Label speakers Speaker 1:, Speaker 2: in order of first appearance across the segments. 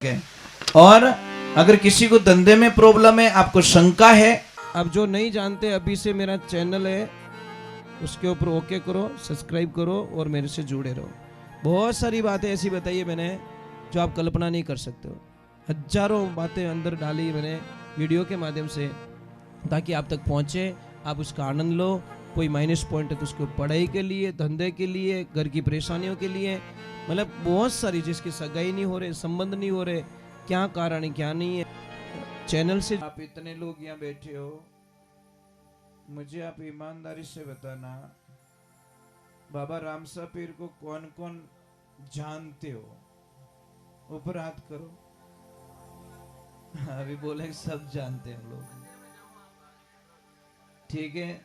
Speaker 1: है। और अगर किसी को धंधे में प्रॉब्लम है, आपको शंका है,
Speaker 2: अब जो नहीं जानते अभी से मेरा चैनल है उसके ऊपर ओके करो, सब्सक्राइब करो और मेरे से जुड़े रहो। बहुत सारी बातें ऐसी बताई है मैंने जो आप कल्पना नहीं कर सकते हो। हजारों बातें अंदर डाली मैंने वीडियो के माध्यम से ताकि आप तक पहुंचे, आप उसका आनंद लो। कोई माइनस पॉइंट है तो उसको पढ़ाई के लिए, धंधे के लिए, घर की परेशानियों के लिए, मतलब बहुत सारी, जिसकी सगाई नहीं हो रहे, संबंध नहीं हो रहे, क्या कारण है क्या नहीं है। चैनल से
Speaker 1: आप इतने लोग यहाँ बैठे हो, मुझे आप ईमानदारी से बताना, बाबा रामसा पीर को कौन कौन जानते हो? ऊपर हाथ करो। अभी बोले सब जानते हैं हम लोग। ठीक है,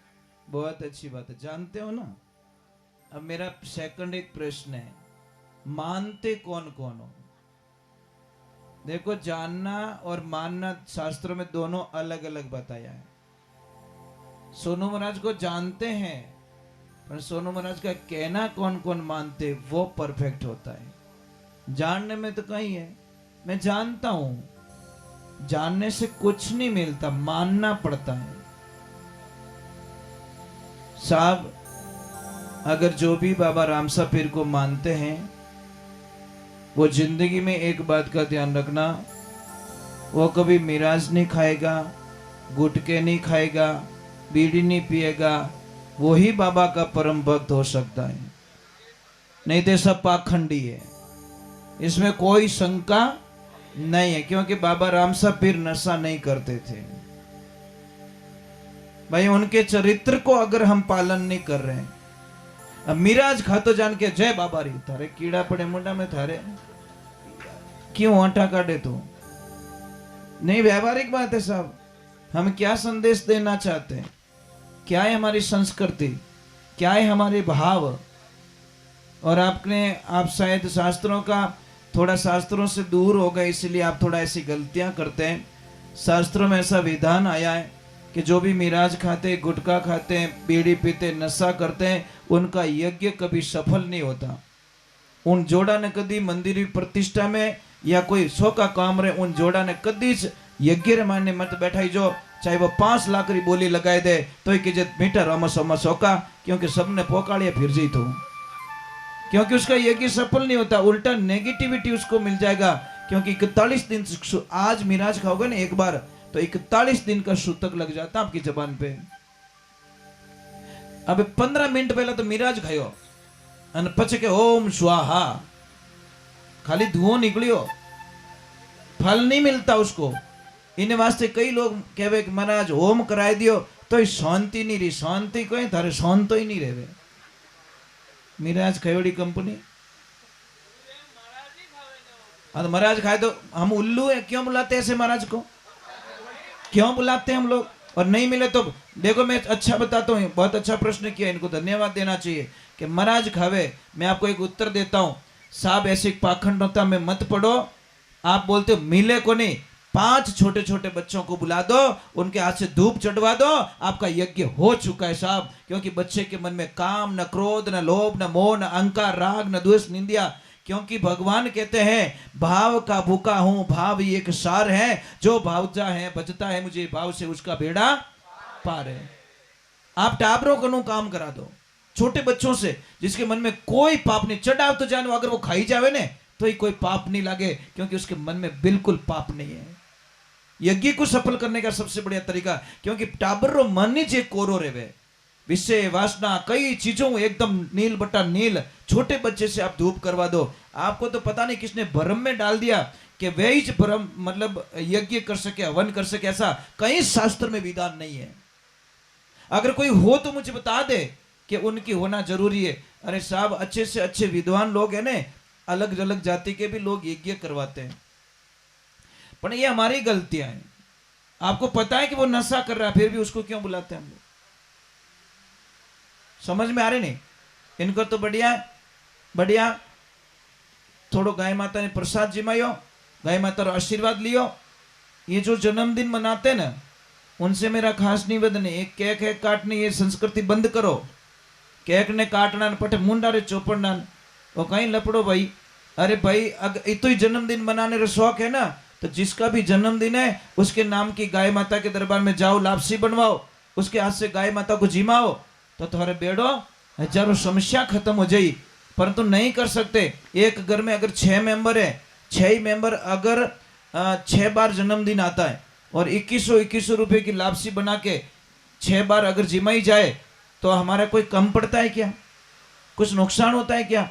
Speaker 1: बहुत अच्छी बात है, जानते हो ना। अब मेरा सेकंड एक प्रश्न है, मानते कौन कौन हो? देखो, जानना और मानना शास्त्रों में दोनों अलग अलग बताया है। सोनू महाराज को जानते हैं, पर सोनू महाराज का कहना कौन कौन मानते वो परफेक्ट होता है। जानने में तो कहीं है, मैं जानता हूं, जानने से कुछ नहीं मिलता, मानना पड़ता है। साहब, अगर जो भी बाबा रामसा पीर को मानते हैं, वो जिंदगी में एक बात का ध्यान रखना, वो कभी मिराज नहीं खाएगा, गुटके नहीं खाएगा, बीड़ी नहीं पिएगा, वो ही बाबा का परम भक्त हो सकता है। नहीं तो सब पाखंडी है, इसमें कोई शंका नहीं है। क्योंकि बाबा रामसा पीर नशा नहीं करते थे भाई। उनके चरित्र को अगर हम पालन नहीं कर रहे हैं, अब मिराज खातो जान के जय बाबा री, थारे कीड़ा पड़े मुंडा में, थारे क्यों आटा काटे तू? नहीं, व्यवहारिक बात है साहब। हम क्या संदेश देना चाहते हैं, क्या है हमारी संस्कृति, क्या है हमारे भाव। और आप शायद शास्त्रों का थोड़ा शास्त्रों से दूर हो गए, इसलिए आप थोड़ा ऐसी गलतियां करते हैं। शास्त्रों में ऐसा विधान आया है कि जो भी मिराज खाते, गुटखा खाते हैं, बीड़ी पीते, नशा करते हैं, उनका यज्ञ कभी सफल नहीं होता। उन जोड़ा ने कभी मंदिर की प्रतिष्ठा में या कोई सो का काम रहे, उन जोड़ा ने कभी यज्ञ माने मत बैठाई जो, चाहे वो 5 लाख की बोली लगाए दे तो ही कीजिए मीटर अमस अमस होका, क्योंकि सबने पोकाड़िया फिर जी तो, क्योंकि उसका यज्ञ सफल नहीं होता, उल्टा नेगेटिविटी उसको मिल जाएगा। क्योंकि 41 दिन, आज मिराज खाओगे ना एक बार, तो 41 दिन का सूतक लग जाता आपकी जबान पे। अब 15 मिनट पहले तो मिराज खायो અને પછી કે ओम स्वाहा, खाली धुओं निकलियो, फल नहीं मिलता उसको। इन वास्ते कई लोग कहवे कि महाराज होम कराई दियो तो शांति नहीं रही। शांति कोई थारे शांत तो ही नहीं रहे। मिराज खयोड़ी कंपनी, हाँ तो महाराज खाए तो हम उल्लू है, क्यों बुलाते ऐसे महाराज को, क्यों बुलाते हैं हम लोग? और नहीं मिले तो देखो, मैं अच्छा बताता हूँ, बहुत अच्छा प्रश्न किया, इनको धन्यवाद देना चाहिए कि महाराज खावे। मैं आपको एक उत्तर देता हूँ साहब, ऐसे पाखंडता में मत पड़ो। आप बोलते हो मिले को नहीं, 5 छोटे छोटे बच्चों को बुला दो, उनके हाथ से धूप चढ़वा दो, आपका यज्ञ हो चुका है साहब। क्योंकि बच्चे के मन में काम, न क्रोध, न लोभ, न मोह, न अहंकार, राग, न द्वेष, निंदा। क्योंकि भगवान कहते हैं भाव का भूखा हूं, भाव ही एक सार है, जो भावजा है बचता है मुझे भाव से, उसका बेड़ा पार है। आप टाबरों को काम करा दो, छोटे बच्चों से, जिसके मन में कोई पाप नहीं, चढ़ाव तो जानो, अगर वो खाई जावे ने तो ही कोई पाप नहीं लगे, क्योंकि उसके मन में बिल्कुल पाप नहीं है। यज्ञ को सफल करने का सबसे बढ़िया तरीका, क्योंकि टाबरो मन ही जे कोरो रेवे, विषय वासना कई चीजों एकदम नील बटा नील। छोटे बच्चे से आप धूप करवा दो, आपको तो पता नहीं किसने भ्रम में डाल दिया कि वे ही भ्रम मतलब यज्ञ कर सके, हवन कर सके, ऐसा कहीं शास्त्र में विधान नहीं है। अगर कोई हो तो मुझे बता दे कि उनकी होना जरूरी है। अरे साहब, अच्छे से अच्छे विद्वान लोग हैं ना, अलग अलग जाति के भी लोग यज्ञ करवाते हैं, पर ये हमारी गलतियां हैं। आपको पता है कि वो नशा कर रहा है, फिर भी उसको क्यों बुलाते हैं हम लोग? समझ में आ रहे नहीं? इनको तो बढ़िया बढ़िया थोड़ो गाय माता ने प्रसाद जिमायो, गाय माता रो आशीर्वाद लियो। ये जो जन्मदिन मनाते ना, उनसे मेरा खास निवेदन है, एक केक है काटनी, ये संस्कृति बंद करो। केक ने काटना पटे मुंडा रे चोपड़ना, वो कहीं लपड़ो भाई, अरे भाई अगर इतो ही जन्मदिन मनाने का शौक है ना, तो जिसका भी जन्मदिन है उसके नाम की गाय माता के दरबार में जाओ, लापसी बनवाओ, उसके हाथ से गाय माता को जिमाओ, तो तुम्हारे बेड़ो हजारों समस्या खत्म हो जाई। परंतु नहीं कर सकते। एक घर में अगर 6 मेंबर है, 6 ही मेंबर अगर 6 बार जन्मदिन आता है और 2100 रुपए की लापसी बना के 6 बार अगर जिमाई जाए, तो हमारा कोई कम पड़ता है क्या? कुछ नुकसान होता है क्या?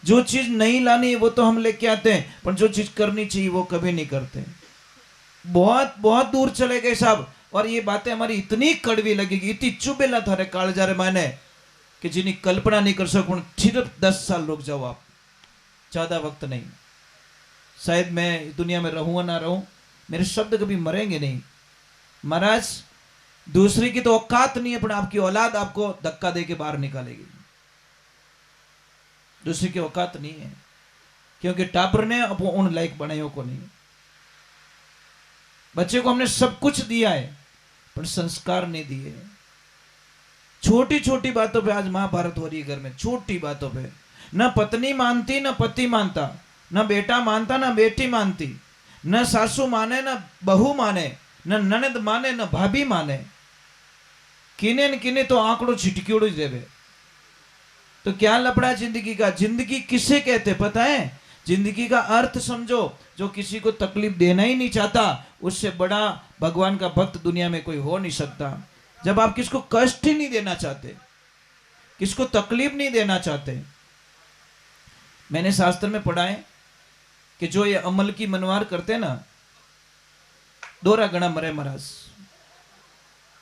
Speaker 1: जो चीज नहीं लानी है वो तो हम लेके आते हैं, पर जो चीज करनी चाहिए वो कभी नहीं करते। बहुत बहुत दूर चले गए साहब। और ये बातें हमारी इतनी कड़वी लगेगी, इतनी चुभेला थारे कालजारे माने कि जिन्हें कल्पना नहीं कर सकूं। सिर्फ 10 साल रुक जाओ आप, ज्यादा वक्त नहीं। शायद मैं दुनिया में रहूं ना रहूं, मेरे शब्द कभी मरेंगे नहीं। महाराज दूसरी की तो औकात नहीं है, पर आपकी औलाद आपको धक्का दे के बाहर निकालेगी। दूसरी की औकात नहीं है, क्योंकि टापर ने अब उन लायक बनायो को नहीं। बच्चे को हमने सब कुछ दिया है, पर संस्कार नहीं दिए। छोटी छोटी बातों पे आज महाभारत हो रही है घर में, छोटी बातों पे। न पत्नी मानती न पति मानता, न बेटा मानता न बेटी मानती, न सासू माने न बहू माने, न ननद माने न भाभी माने। किने न किने तो आंकड़ो छिटकियोड़ो ही देवे। तो क्या लपड़ा जिंदगी का? जिंदगी किसे कहते पता है? जिंदगी का अर्थ समझो। जो किसी को तकलीफ देना ही नहीं चाहता, उससे बड़ा भगवान का भक्त दुनिया में कोई हो नहीं सकता। जब आप किसको कष्ट ही नहीं देना चाहते, किसको तकलीफ नहीं देना चाहते। मैंने शास्त्र में पढ़ा है कि जो ये अमल की मनवार करते ना, दोरा गणा मरे महाराज।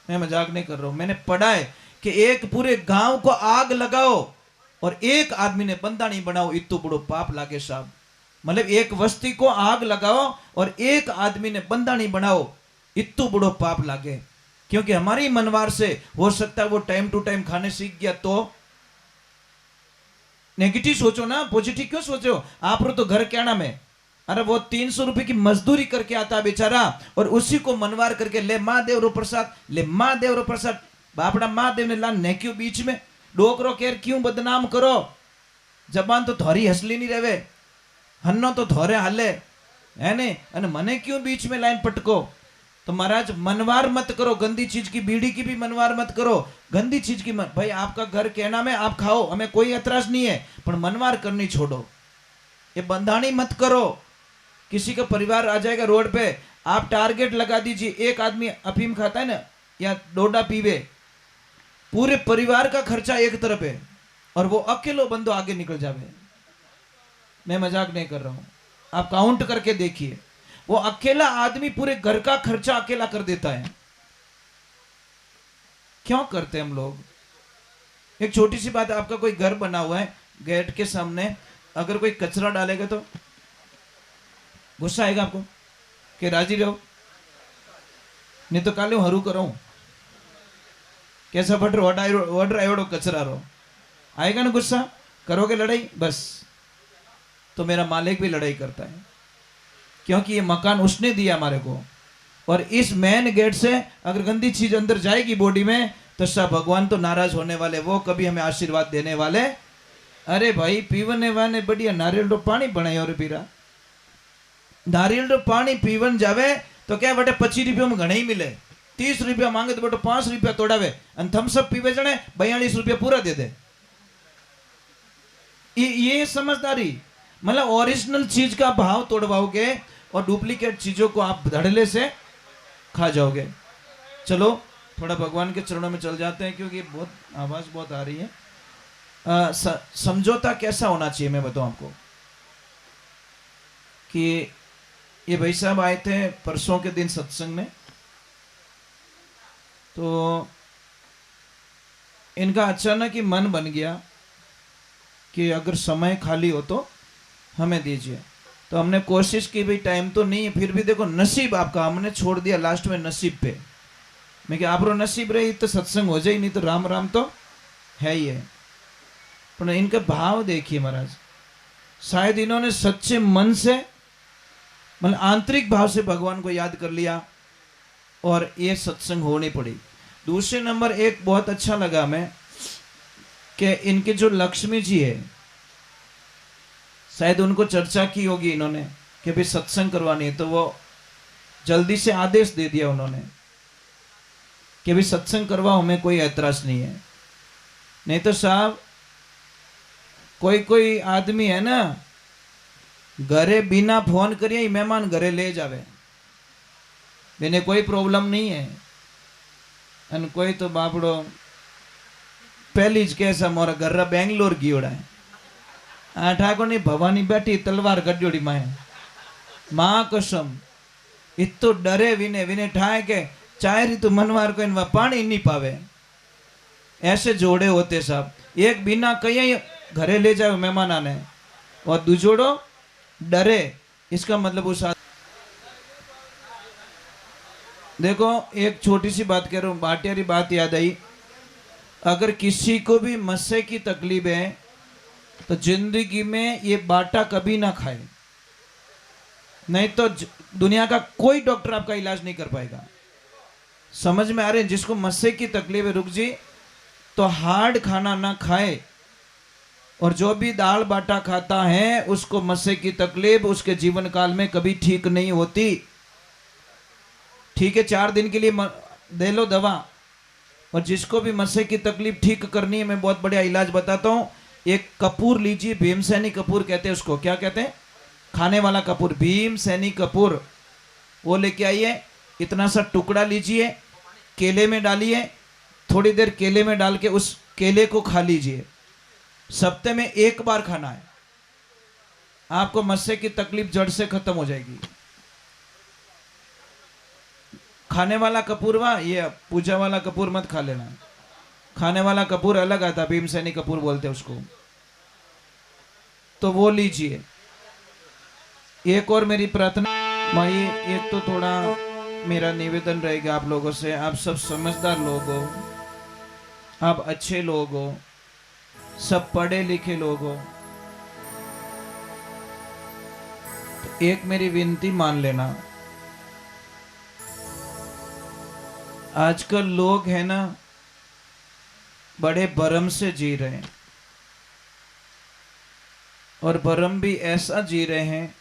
Speaker 1: मैं मजाक नहीं कर रहा हूं, मैंने पढ़ा है कि एक पूरे गांव को आग लगाओ और एक आदमी ने बंदा नहीं बनाओ, इतो बड़ो पाप लागे साहब। मतलब एक बस्ती को आग लगाओ और एक आदमी ने बंदा नहीं बनाओ, इतो बड़ो पाप लागे। क्योंकि हमारी मनवार से हो सकता है वो टाइम टू टाइम खाने सीख गया, तो नेगेटिव सोचो ना, पॉजिटिव क्यों सोचो? आप तो घर क्या नाम है? अरे वो 300 रुपए की मजदूरी करके आता है बेचारा, और उसी को मनवार करके ले महादेव रो प्रसाद, ले महादेव रो प्रसाद। बापड़ा महादेव ने ला ने क्यों बीच में डोकरो केर क्यों बदनाम करो? जबान तो थोड़ी हसली नहीं रहे, हन्नो तो थोड़े हाले है ने, अने मने क्यों बीच में लाइन पटको? तो महाराज मनवार मत करो, गंदी चीज की, बीड़ी की भी मनवार मत करो, गंदी चीज की भाई आपका घर कहना में आप खाओ, हमें कोई एतराज नहीं है, पर मनवार करनी छोड़ो। ये बंधानी मत करो। किसी का परिवार आ जाएगा रोड पे, आप टारगेट लगा दीजिए, एक आदमी अफीम खाता है ना या डोडा पीवे, पूरे परिवार का खर्चा एक तरफ है और वो अकेलो बंदो आगे निकल जावे। मैं मजाक नहीं कर रहा हूं, आप काउंट करके देखिए, वो अकेला आदमी पूरे घर का खर्चा अकेला कर देता है। क्यों करते हम लोग? एक छोटी सी बात है, आपका कोई घर बना हुआ है, गेट के सामने अगर कोई कचरा डालेगा तो गुस्सा आएगा आपको कि राजी रहो, नहीं तो काले हरू करो कैसा फट रो कचरा रो, आएगा ना गुस्सा? करोगे लड़ाई? बस तो मेरा मालिक भी लड़ाई करता है, क्योंकि ये मकान उसने दिया हमारे को। और इस मेन गेट से अगर गंदी चीज अंदर जाएगी बॉडी में, तो सब भगवान तो नाराज होने वाले, वो कभी हमें आशीर्वाद देने वाले। अरे भाई पीवने वाले बढ़िया नारियल रो पानी बनाए और पीरा, नारियल रो पानी पीवन जावे तो क्या बटे 25 रुपये में घने ही मिले, 30 रुपया मांगे तो बटो 5 रुपया तोड़ावे, थम्सअप पीवे जने 42 रुपया पूरा दे दे। ये समझदारी। मतलब ओरिजिनल चीज का भाव तोड़वाओगे और डुप्लीकेट चीजों को आप धड़ल्ले से खा जाओगे। चलो थोड़ा भगवान के चरणों में चल जाते हैं, क्योंकि बहुत आवाज बहुत आ रही है। समझौता कैसा होना चाहिए मैं बताऊं आपको। कि ये भाई साहब आए थे परसों के दिन सत्संग में, तो इनका अचानक ही मन बन गया कि अगर समय खाली हो तो हमें दीजिए। तो हमने कोशिश की, भाई टाइम तो नहीं है, फिर भी देखो नसीब आपका, हमने छोड़ दिया लास्ट में नसीब पे। मैं कि आप नसीब रही तो सत्संग हो जाए, नहीं तो राम राम तो है ही है। पर इनका भाव देखिए महाराज, शायद इन्होंने सच्चे मन से मतलब आंतरिक भाव से भगवान को याद कर लिया और ये सत्संग होनी पड़ी। दूसरे नंबर एक बहुत अच्छा लगा मैं कि इनके जो लक्ष्मी जी है, शायद उनको चर्चा की होगी इन्होंने कि भाई सत्संग करवानी है, तो वो जल्दी से आदेश दे दिया उन्होंने कि भाई सत्संग करवाओ, हमें कोई ऐतराज नहीं है। नहीं तो साहब कोई कोई आदमी है ना, घरे बिना फोन करिए ही मेहमान घरे ले जावे, मैंने कोई प्रॉब्लम नहीं है। अन कोई तो बापड़ो पहली ज कैसा मोरा घर बेंगलोर गियोड़ा है, आ ठाकुर ની ભવાની બેઠી તલવાર ગડ્યોડી માએ मां कसम इतो डरे विने विने ठाए के चाय ऋतु मनवार को इनवा पानी नहीं पावे, ऐसे जोड़े होते साहब। एक बिना कहीं घरे ले जाए मेहमान आने, और दूजोड़ो डरे, इसका मतलब उस देखो एक छोटी सी बात कह रहा हूँ, बाटियारी बात याद आई। अगर किसी को भी मस्से की तकलीफ है तो जिंदगी में ये बाटा कभी ना खाए, नहीं तो दुनिया का कोई डॉक्टर आपका इलाज नहीं कर पाएगा। समझ में आ रहे हैं? जिसको मस्से की तकलीफ है रुक जी, तो हार्ड खाना ना खाए, और जो भी दाल बाटा खाता है उसको मस्से की तकलीफ उसके जीवन काल में कभी ठीक नहीं होती। ठीक है, 4 दिन के लिए दे लो दवा, और जिसको भी मस्से की तकलीफ ठीक करनी है, मैं बहुत बढ़िया इलाज बताता हूँ। एक कपूर लीजिए, भीमसेनी कपूर कहते हैं उसको, क्या कहते हैं? खाने वाला कपूर, भीमसेनी कपूर, वो लेके आइए। इतना सा टुकड़ा लीजिए, केले में डालिए, थोड़ी देर केले में डाल के उस केले को खा लीजिए। सप्ताह में 1 बार खाना है, आपको मस्से की तकलीफ जड़ से खत्म हो जाएगी। खाने वाला कपूर वा, ये पूजा वाला कपूर मत खा लेना, खाने वाला कपूर अलग आता, भीमसेनी कपूर बोलते हैं उसको, तो वो लीजिए। एक और मेरी प्रार्थना भाई, एक तो थोड़ा मेरा निवेदन रहेगा आप लोगों से, आप सब समझदार लोग हो, आप अच्छे लोग हो, सब पढ़े लिखे लोग हो, तो एक मेरी विनती मान लेना। आजकल लोग है ना बड़े भरम से जी रहे हैं, और भरम भी ऐसा जी रहे हैं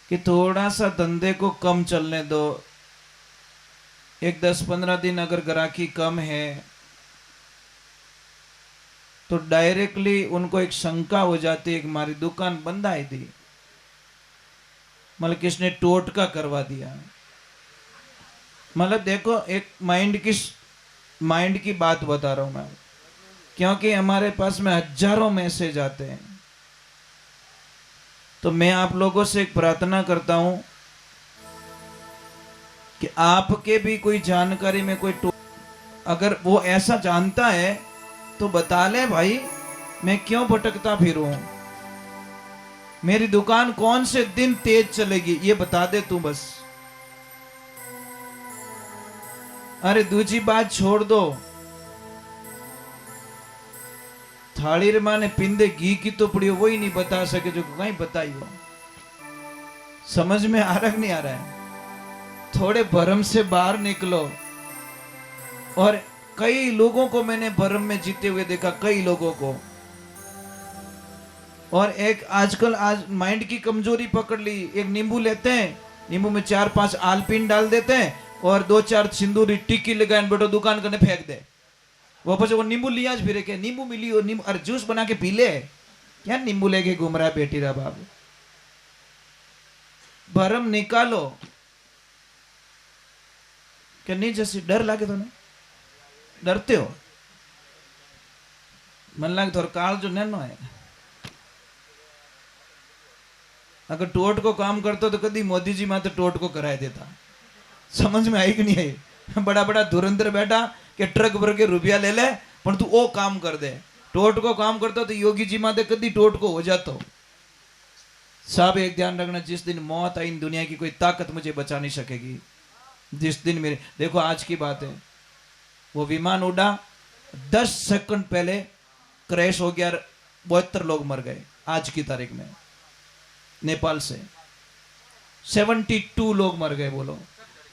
Speaker 1: कि थोड़ा सा धंधे को कम चलने दो, एक 10-15 दिन अगर ग्राहकी कम है तो डायरेक्टली उनको एक शंका हो जाती है कि हमारी दुकान बंद आई थी, मतलब किसने टोटका करवा दिया। मतलब देखो, एक माइंड की बात बता रहा हूं मैं, क्योंकि हमारे पास में हजारों मैसेज आते हैं। तो मैं आप लोगों से एक प्रार्थना करता हूं कि आपके भी कोई जानकारी में कोई अगर वो ऐसा जानता है तो बता ले भाई, मैं क्यों भटकता फिरूं, मेरी दुकान कौन से दिन तेज चलेगी ये बता दे तू बस। अरे दूसरी बात छोड़ दो, थाली रे माने पिंदे घी की तो पड़ी, वो ही नहीं बता सके जो कहीं बताई हो। समझ में आ रहा नहीं आ रहा है? थोड़े भरम से बाहर निकलो। और कई लोगों को मैंने भरम में जीते हुए देखा, कई लोगों को। और एक आजकल आज माइंड की कमजोरी पकड़ ली, एक नींबू लेते हैं, नींबू में 4-5 आलपीन डाल देते हैं और 2-4 सिंदूरी टिक्की लगाए बेटो दुकान करने फेंक दे। वो पचे वो नींबू लिया फिर के नींबू मिली हो, नींबू अरे जूस बना के पी ले, क्या नींबू लेके घूम रहा है बेटी रा बाप। भरम निकालो। क्या नहीं जैसे डर लागे तो डरते हो? मन लागे थोड़ा काल जो नैनो है, अगर टोट को काम करते तो कभी मोदी जी माते टोट को कराए देता। समझ में आई कि नहीं आई? बड़ा बड़ा धुरंधर बैठा कि ट्रक भर के रुपया ले ले पर तू वो काम कर दे, टोट को काम करता तो योगी जी माते कभी टोट को हो जाता। सब एक ध्यान रखना, जिस दिन मौत आई दुनिया की कोई ताकत मुझे बचा नहीं सकेगी। जिस दिन मेरे देखो आज की बात है, वो विमान उड़ा 10 सेकंड पहले क्रैश हो गया, 72 लोग मर गए आज की तारीख में। नेपाल से 72 लोग मर गए बोलो,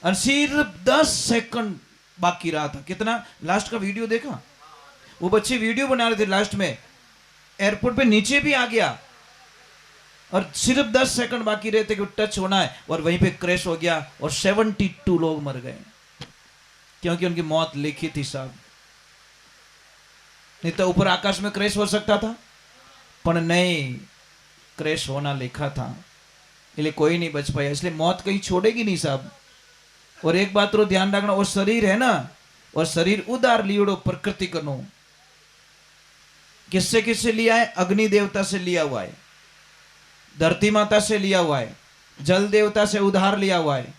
Speaker 1: और सिर्फ 10 सेकंड बाकी रहा था। कितना लास्ट का वीडियो देखा? वो बच्चे वीडियो बना रहे थे, लास्ट में एयरपोर्ट पे नीचे भी आ गया और सिर्फ 10 सेकंड बाकी रहते कि टच होना है और वहीं पे क्रैश हो गया और 72 लोग मर गए क्योंकि उनकी मौत लिखी थी साहब। नहीं तो ऊपर आकाश में क्रैश हो सकता था, पर नहीं, क्रैश होना लिखा था, इसलिए कोई नहीं बच पाया। इसलिए मौत कहीं छोड़ेगी नहीं साहब। और एक बात रो ध्यान रखना, वो शरीर है ना, और शरीर उदार लियोड़ो प्रकृति कनो। किससे किससे लिया है? अग्नि देवता से लिया हुआ है, धरती माता से लिया हुआ है, जल देवता से उधार लिया हुआ है,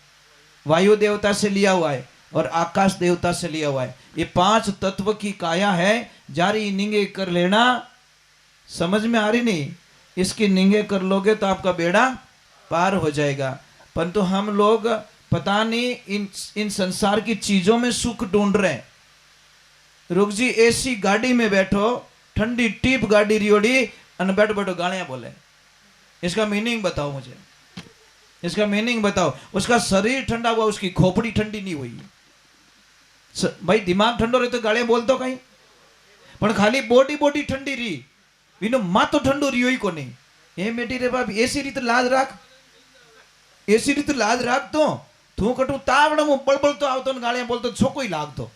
Speaker 1: वायु देवता से लिया हुआ है और आकाश देवता से लिया हुआ है। ये 5 तत्व की काया है। जारी निंगे कर लेना, समझ में आ रही नहीं? इसकी निंगे कर लोगे तो आपका बेड़ा पार हो जाएगा। परंतु हम लोग पता नहीं इन संसार की चीजों में सुख ढूंढ रहे हैं। रुक जी, एसी गाड़ी में बैठो, ठंडी टीप गाड़ी रियोड़ी, अन बैठो बैठो गालियां बोले। इसका मीनिंग बताओ मुझे, इसका मीनिंग बताओ। उसका शरीर ठंडा हुआ, उसकी खोपड़ी ठंडी नहीं हुई। भाई दिमाग ठंडो रहे तो गालियां बोल तो कहीं, पर खाली बॉडी ठंडी रही, इनो मातो ठंडो रियो ही को नहीं। ए बेटी रे बाप, एसी रीत लाज राख, एसी रीत लाज राख तो तू कटू तावड़ मु बळबळ तो आवतो ने गालियां बोलतो छोको ही लागतो,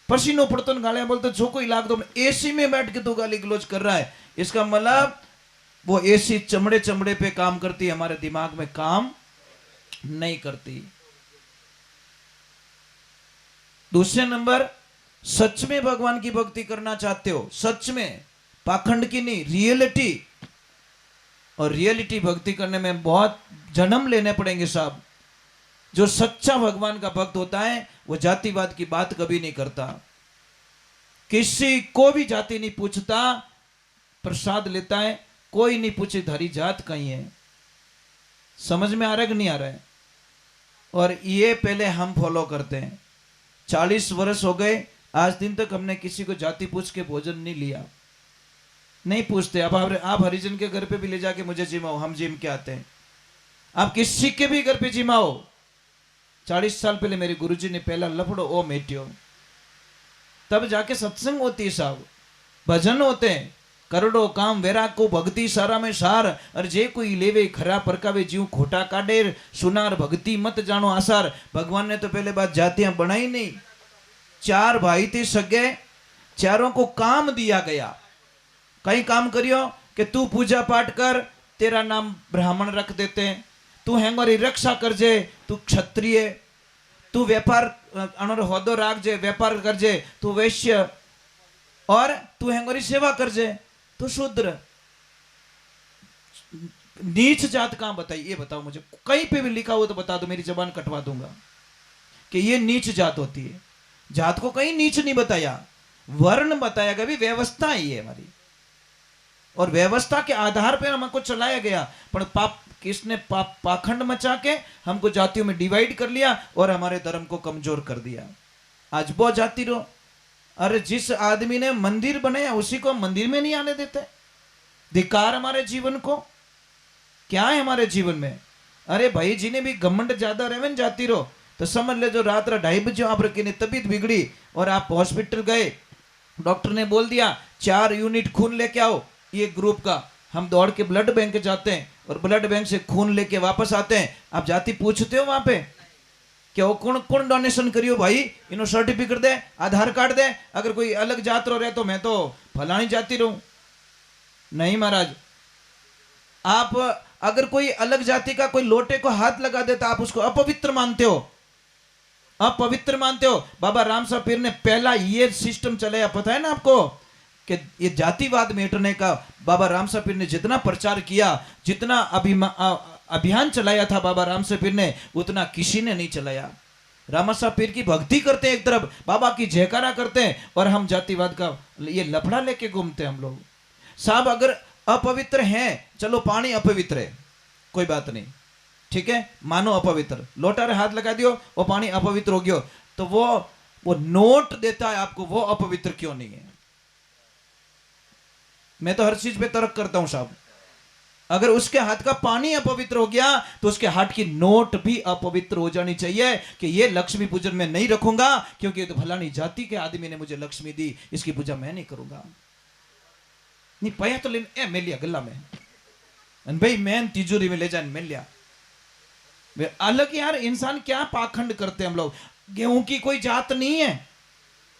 Speaker 1: पसीनो पड़तो ने गालियां बोलतो छोको ही लागतो। एसी में बैठ के तो गाली गलौज कर रहा है, इसका मतलब वो एसी चमड़े चमड़े पे काम करती है, हमारे दिमाग में काम नहीं करती। दूसरे नंबर, सच में भगवान की भक्ति करना चाहते हो, सच में, पाखंड की नहीं, रियलिटी। और रियलिटी भक्ति करने में बहुत जन्म लेने पड़ेंगे साहब। जो सच्चा भगवान का भक्त होता है वो जातिवाद की बात कभी नहीं करता, किसी को भी जाति नहीं पूछता, प्रसाद लेता है, कोई नहीं पूछे धारी जात कहीं है। समझ में आ रहा है कि नहीं आ रहा है? और ये पहले हम फॉलो करते हैं। 40 वर्ष हो गए, आज दिन तक हमने किसी को जाति पूछ के भोजन नहीं लिया, नहीं पूछते। अब आप हरिजन के घर पे भी ले जाके मुझे जिमाओ, हम जिम के आते हैं। आप किसी के भी घर पे जिमाओ, 40 साल पहले मेरे गुरुजी ने पहला लफड़ो ओ मेटियो, तब जाके सत्संग होती है साहब, भजन होते हैं। करोड़ो काम वैराग को भक्ति सारा में सार, और जे कोई लेवे खरा परकावे जीव खोटा काढेर, सुनार भक्ति मत जानो आसार। भगवान ने तो पहले बात जातियां बनाई नहीं। 4 भाई थे सगे, चारों को काम दिया गया। कई काम करियो कि तू पूजा पाठ कर, तेरा नाम ब्राह्मण रख देते हैं, तू हेंगोरी रक्षा करजे, तू क्षत्रिय, तू व्यापार अनोर होदो राखजे, व्यापार करजे, तू वैश्य, और तू हेंगोरी सेवा करजे, तू शूद्र। नीच जात कहां बताई? ये बताओ मुझे, कहीं पे भी लिखा हो तो बता दो, मेरी जबान कटवा दूंगा कि ये नीच जात होती है। जात को कहीं नीच नहीं बताया, वर्ण बताया गया, भी व्यवस्था ही है हमारी, और व्यवस्था के आधार पर हमको चलाया गया। पर पाप किसने पाखंड मचा के हमको जातियों में डिवाइड कर लिया और हमारे धर्म को कमजोर कर दिया। आज बहुत जाति रो, अरे जिस आदमी ने मंदिर बनाया उसी को मंदिर में नहीं आने देते। धिकार हमारे जीवन को, क्या है हमारे जीवन में? अरे भाई, जिन्हें भी घमंड ज्यादा रहे न जाति रो, तो समझ ले जो रात 2:30 बजे आप की तबीयत बिगड़ी और आप हॉस्पिटल गए, डॉक्टर ने बोल दिया 4 यूनिट खून लेके आओ ये ग्रुप का। हम दौड़ के ब्लड बैंक जाते हैं और ब्लड बैंक से खून लेके वापस आते हैं। आप जाति पूछते हो वहां पे क्या वो कौन कौन डोनेशन करियो भाई, इन्हों सर्टिफिकेट दे, आधार कार्ड दे। अगर कोई अलग जात रो रहे तो मैं तो फलानी जाति रहूं, नहीं महाराज। आप अगर कोई अलग जाति का कोई लोटे को हाथ लगा देता आप उसको अपवित्र मानते हो, अपवित्र मानते हो। बाबा रामसा पीर ने पहला ये सिस्टम चलाया, पता है ना आपको, कि ये जातिवाद मिटने का बाबा रामसा पीर ने जितना प्रचार किया, जितना अभियान चलाया था बाबा रामसा पीर ने, उतना किसी ने नहीं चलाया। रामसा पीर की भक्ति करते हैं एक तरफ, बाबा की जयकारा करते हैं, और हम जातिवाद का ये लफड़ा लेके घूमते हैं हम लोग। साहब अगर अपवित्र हैं, चलो पानी अपवित्र है, कोई बात नहीं, ठीक है, मानो अपवित्र, लोटा रे हाथ लगा दियो वो पानी अपवित्र हो गयो, तो वो नोट देता है आपको, वो अपवित्र क्यों नहीं है? मैं तो हर चीज पे तर्क करता हूं साहब। अगर उसके हाथ का पानी अपवित्र हो गया तो उसके हाथ की नोट भी अपवित्र हो जानी चाहिए कि ये लक्ष्मी पूजन में नहीं रखूंगा क्योंकि तो फलानी जाति के आदमी ने मुझे लक्ष्मी दी, इसकी पूजा मैं नहीं करूंगा। नहीं पया तो लेने ए मेल लिया गला में अन भाई मैन तिजोरी में ले जाने मेल लिया। अलग यार इंसान क्या पाखंड करते हैं हम लोग। गेहूं की कोई जात नहीं है,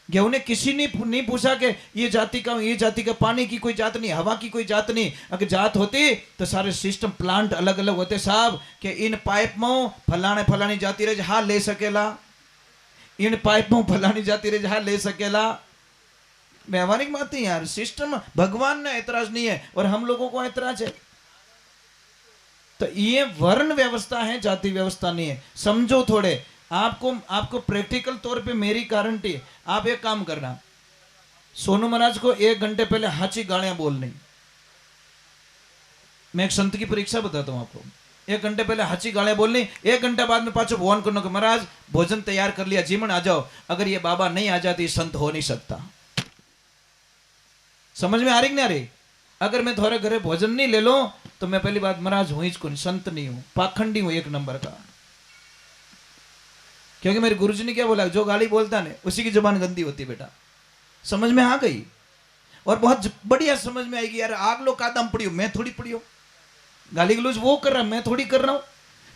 Speaker 1: गेहूं ने किसी ने नहीं पूछा कि ये जाति का पानी की कोई जात नहीं, हवा की कोई जात नहीं। अगर जात होती तो सारे सिस्टम प्लांट अलग अलग होते साहब कि इन पाइप में फलाने फलानी जाति रहे हाँ ले सकेला, इन पाइप में फलानी जाति रहे हाँ ले सकेला। व्यवहारिक बात है यार, सिस्टम भगवान ने ऐतराज नहीं है और हम लोगों को ऐतराज है। तो ये वर्ण व्यवस्था है, जाति व्यवस्था नहीं है, समझो थोड़े। आपको प्रैक्टिकल तौर पे मेरी गारंटी है। आप एक काम करना, सोनू महाराज को 1 घंटे पहले हाची गालियां बोलनी। मैं एक संत की परीक्षा बताता हूं आपको। 1 घंटे पहले हाची गालियां बोलनी, 1 घंटा बाद में पाछो फोन करना कि महाराज भोजन तैयार कर लिया, जीवन आ जाओ। अगर ये बाबा नहीं आ जाती संत हो नहीं सकता। समझ में आ रही नहीं आ रही? अगर मैं थोड़े घरे भोजन नहीं ले लो तो मैं पहली बात महाराज हूं ही कौन, संत नहीं हूं, पाखंडी हूं 1 नंबर का। क्योंकि मेरे गुरुजी ने क्या बोला, जो गाली बोलता है उसी की जुबान गंदी होती बेटा। समझ में आ गई? और बहुत बढ़िया समझ में आएगी यार। आग लो कादम पड़ी हो, मैं थोड़ी पड़ी हो। गाली गलौज वो कर रहा, मैं थोड़ी कर रहा हूं।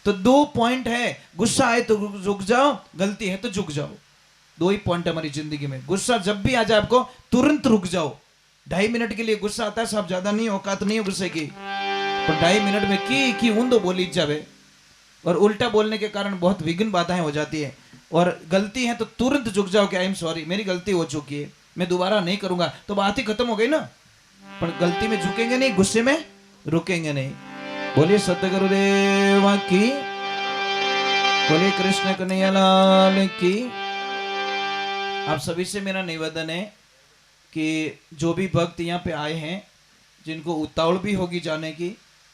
Speaker 1: तो 2 पॉइंट है, गुस्सा आए तो रुक जाओ, गलती है तो झुक जाओ। 2 ही पॉइंट है हमारी जिंदगी में। गुस्सा जब भी आ जाए आपको तुरंत रुक जाओ। 2.5 मिनट के लिए गुस्सा आता है साहब, ज्यादा नहीं, औकात नहीं है गुस्से की, पर 2.5 मिनट में की ऊंदो बोली जावे। और उल्टा बोलने के कारण बहुत विघ्न बाधाएं हो जाती है। और गलती है तो तुरंत झुक जाओ कि आई एम सॉरी, मेरी गलती हो चुकी है, मैं दोबारा नहीं करूंगा, तो बात ही खत्म हो गई ना। पर गलती में झुकेंगे नहीं, गुस्से में रुकेंगे नहीं। बोलिए सतगुरुदेव की, बोलिए कृष्ण कन्हैया लाल की। आप सभी से मेरा निवेदन है कि जो भी भक्त यहाँ पे आए हैं, जिनको उतावल भी होगी जाने की,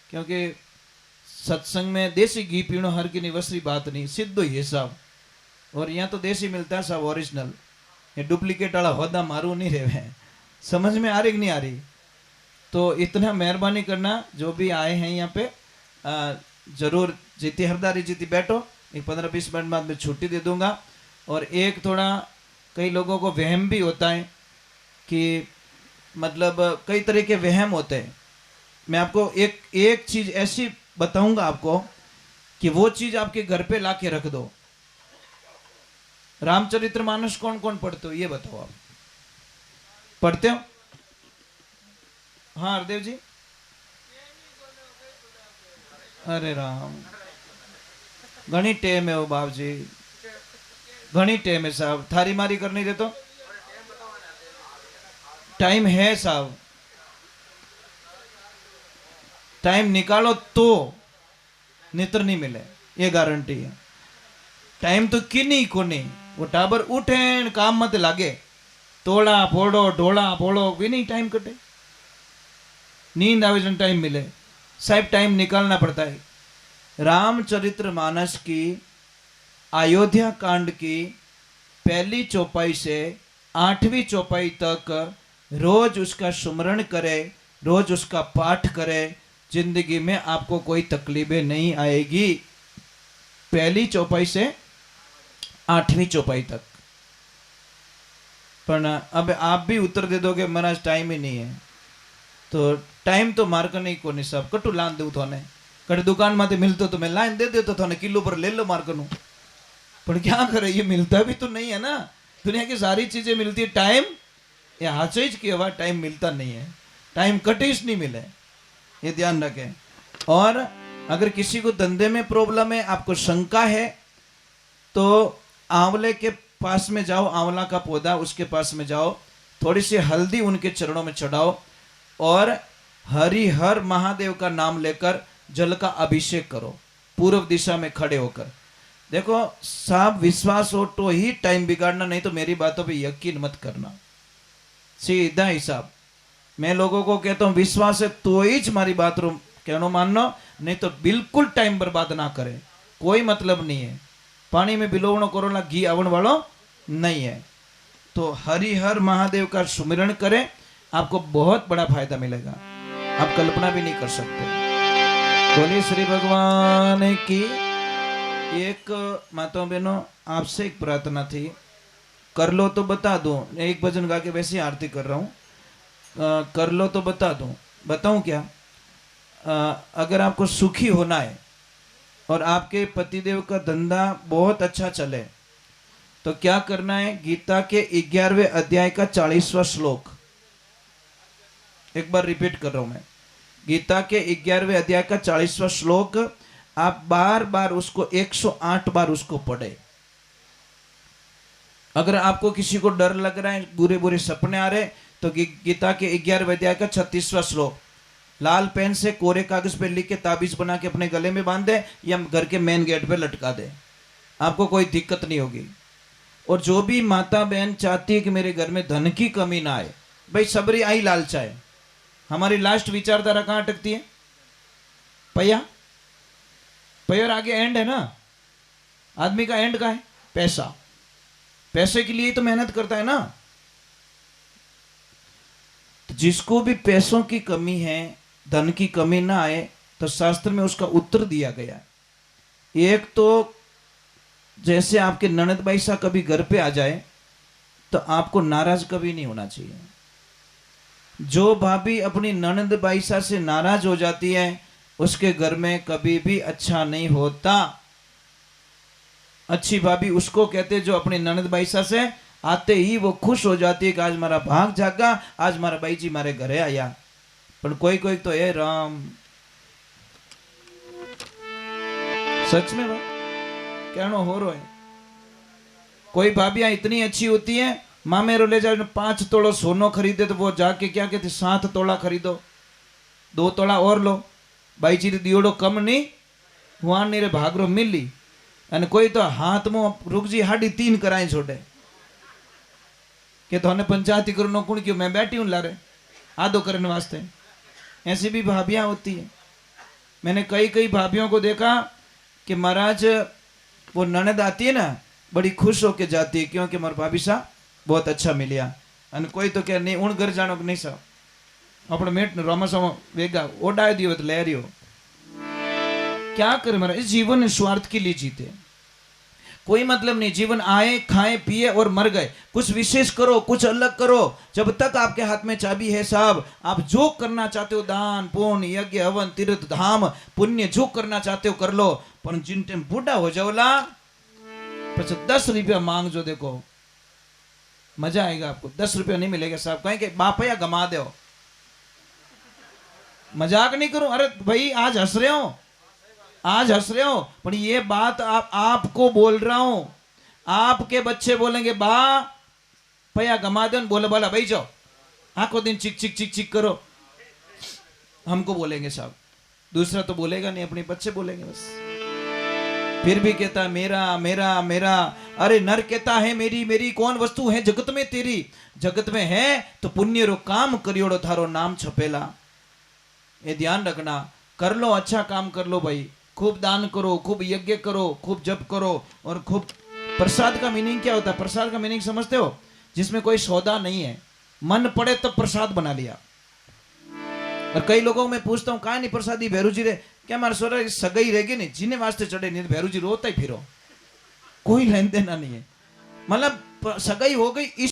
Speaker 1: क्योंकि सत्संग में देसी घी पीणो हर की निवसरी बात नहीं, सिद्ध ही है साहब। और यहाँ तो देसी मिलता है साहब, ओरिजिनल। ये डुप्लीकेट वाला होदा मारू नहीं रहे। समझ में आ रही कि नहीं आ रही? तो इतना मेहरबानी करना, जो भी आए हैं यहाँ पे जरूर जीती हरदारी जीती बैठो। एक 15-20 मिनट बाद में छुट्टी दे दूंगा। और एक थोड़ा कई लोगों को वहम भी होता है कि मतलब कई तरह के वहम होते हैं। मैं आपको एक चीज ऐसी बताऊंगा आपको कि वो चीज आपके घर पे लाके रख दो। रामचरितमानस कौन कौन पढ़ते हो ये बताओ। आप पढ़ते हो? हाँ हरदेव जी। अरे राम, घनी टेम है वो बाप जी, घनी टेम है साहब। थारी मारी करनी दे तो टाइम है साहब, टाइम निकालो तो नितर नहीं मिले, ये गारंटी है। टाइम तो किन्हीं को नहीं, वो टाबर उठे काम मत लागे, तोड़ा फोड़ो ढोला फोड़ो भी नहीं टाइम कटे। नींद आवे जन टाइम मिले साहब, टाइम निकालना पड़ता है। रामचरितमानस की अयोध्या कांड की पहली चौपाई से 8वीं चौपाई तक रोज उसका सुमरण करे, रोज उसका पाठ करे, जिंदगी में आपको कोई तकलीफें नहीं आएगी। पहली चौपाई से 8वीं चौपाई तक। पर अब आप भी उत्तर दे दोगे महाराज टाइम ही नहीं है, तो टाइम तो मार्क नहीं को नहीं सब कटू लान दू थोने कट दुकान में मिलते तो मैं लाइन दे दे तो थोने किलो पर ले लो मार्क नु। पर क्या करे, ये मिलता भी तो नहीं है ना। दुनिया की सारी चीजें मिलती है, टाइम ये हाचीज की हवा, टाइम मिलता नहीं है, टाइम कटिस नहीं मिले, ये ध्यान रखें। और अगर किसी को धंधे में प्रॉब्लम है, आपको शंका है, तो आंवले के पास में जाओ, आंवला का पौधा उसके पास में जाओ, थोड़ी सी हल्दी उनके चरणों में चढ़ाओ और हरिहर महादेव का नाम लेकर जल का अभिषेक करो, पूर्व दिशा में खड़े होकर। देखो साहब, विश्वास हो तो ही टाइम बिगाड़ना, नहीं तो मेरी बातों पे यकीन मत करना। सीधा हिसाब मैं लोगों को कहता हूं, विश्वास है तो ही हमारी बात रो कहनो मानना, नहीं तो बिल्कुल टाइम बर्बाद ना करे, कोई मतलब नहीं है। पानी में बिलोवणो करोला घी आवण वालो नहीं है। तो हरिहर महादेव का सुमिरण करें, आपको बहुत बड़ा फायदा मिलेगा, आप कल्पना भी नहीं कर सकते। बोलिए श्री भगवान की। एक माताओं बहनों, आपसे एक प्रार्थना थी, कर लो तो बता दो। एक भजन गा के वैसे आरती कर रहा हूं। कर लो तो बता दूं, बताऊं क्या? अगर आपको सुखी होना है और आपके पतिदेव का धंधा बहुत अच्छा चले तो क्या करना है? गीता के 11वें अध्याय का 40वां श्लोक, एक बार रिपीट कर रहा हूं मैं। गीता के 11वें अध्याय का 40वां श्लोक आप बार बार उसको 108 बार उसको पढ़े। अगर आपको किसी को डर लग रहा है, बुरे बुरे सपने आ रहे, तो गीता के 11वें अध्याय का 36वां श्लोक लाल पेन से कोरे कागज पे लिख के ताबीज बना के अपने गले में बांध दे या घर के मेन गेट पे लटका दे, आपको कोई दिक्कत नहीं होगी। और जो भी माता बहन चाहती है कि मेरे घर में धन की कमी ना आए, भाई सबरी आई लालचा है। हमारी लास्ट विचारधारा कहां अटकती है? पैया, पैर आगे एंड है ना। आदमी का एंड का है पैसा, पैसे के लिए तो मेहनत करता है ना। तो जिसको भी पैसों की कमी है, धन की कमी ना आए, तो शास्त्र में उसका उत्तर दिया गया है। एक तो जैसे आपके ननद भाई सा कभी घर पे आ जाए तो आपको नाराज कभी नहीं होना चाहिए। जो भाभी अपनी ननद भाई सा से नाराज हो जाती है उसके घर में कभी भी अच्छा नहीं होता। अच्छी भाभी उसको कहते जो अपने ननद भाई सा से आते ही वो खुश हो जाती है कि आज मारा भाग जागा, आज मारा भाई जी मारे घरे आया। पर कोई कोई तो है राम, सच में बात कहना हो रो है। कोई भाभियां इतनी अच्छी होती है, माँ मेरे ले जाओ 5 तोड़ा सोनो खरीदे तो वो जाके क्या कहते 7 तोड़ा खरीदो, 2 तोड़ा और लो, भाई जी दियोड़ो कम नहीं हुआ नहीं रे भागरो मिली। અને કોઈ તો હાથમાં રૂકજી 3.5 કરાય છોડે કે તોને પંચાયતી કરનો કોણ क्यों मैं बैठी हूं लारे आदो करने वास्ते। ऐसी भी भाभियां होती है। मैंने कई भाभियों को देखा कि महाराज वो ननद आती है ना बड़ी खुश होके जाती है क्योंकि हमारे भाभी सा बहुत अच्छा मिलिया। અને कोई तो क्या नहीं उन घर जानो नहीं सा अपने मेट ने रोमासा वेगा ओडाई दियो तो ले रियो। क्या करे महाराज, इस जीवन स्वार्थ के लिए जीते, कोई मतलब नहीं। जीवन आए खाए पिए और मर गए, कुछ विशेष करो, कुछ अलग करो। जब तक आपके हाथ में चाबी है साहब, आप जो करना चाहते हो दान पुण्य यज्ञ हवन तीर्थ धाम पुण्य जो करना चाहते हो कर लो। पर जिन टाइम बूढ़ा हो जाओला પછી 10 रुपया मांग जो, देखो मजा आएगा आपको। 10 रुपया नहीं मिलेगा साहब, कहें कि बापया गमा दो। मजाक नहीं करूं, अरे भाई आज हंस रहे हो, आज हंस रहे हो, पर ये बात आपको बोल रहा हूं। आपके बच्चे बोलेंगे बा पया गमा दो, बोले बोला भाई जाओ आखो दिन चिक चिक चिक चिक करो, हमको बोलेंगे साहब। दूसरा तो बोलेगा नहीं, अपने बच्चे बोलेंगे बस। फिर भी कहता मेरा मेरा मेरा। अरे नर कहता है मेरी मेरी, कौन वस्तु है जगत में तेरी? जगत में है तो पुण्य रो काम करियोड़ो थारो नाम छपेला। ये ध्यान रखना, कर लो अच्छा काम कर लो भाई, खूब दान करो, खूब यज्ञ करो, खूब जप करो और खूब। प्रसाद का मीनिंग क्या होता है? प्रसाद का मीनिंग समझते हो? जिसमें कोई सौदा नहीं है, मन पड़े तब प्रसाद बना लिया। और कई लोगों में पूछता हूं कहा नहीं प्रसादी भैरू जी रे, क्या मारे सोरा सगाई रहेगी नहीं जिन्हें वास्ते चढ़े नहीं, भैरू जी रोता ही फिरो, कोई लेन देना नहीं है। मतलब सगाई हो गई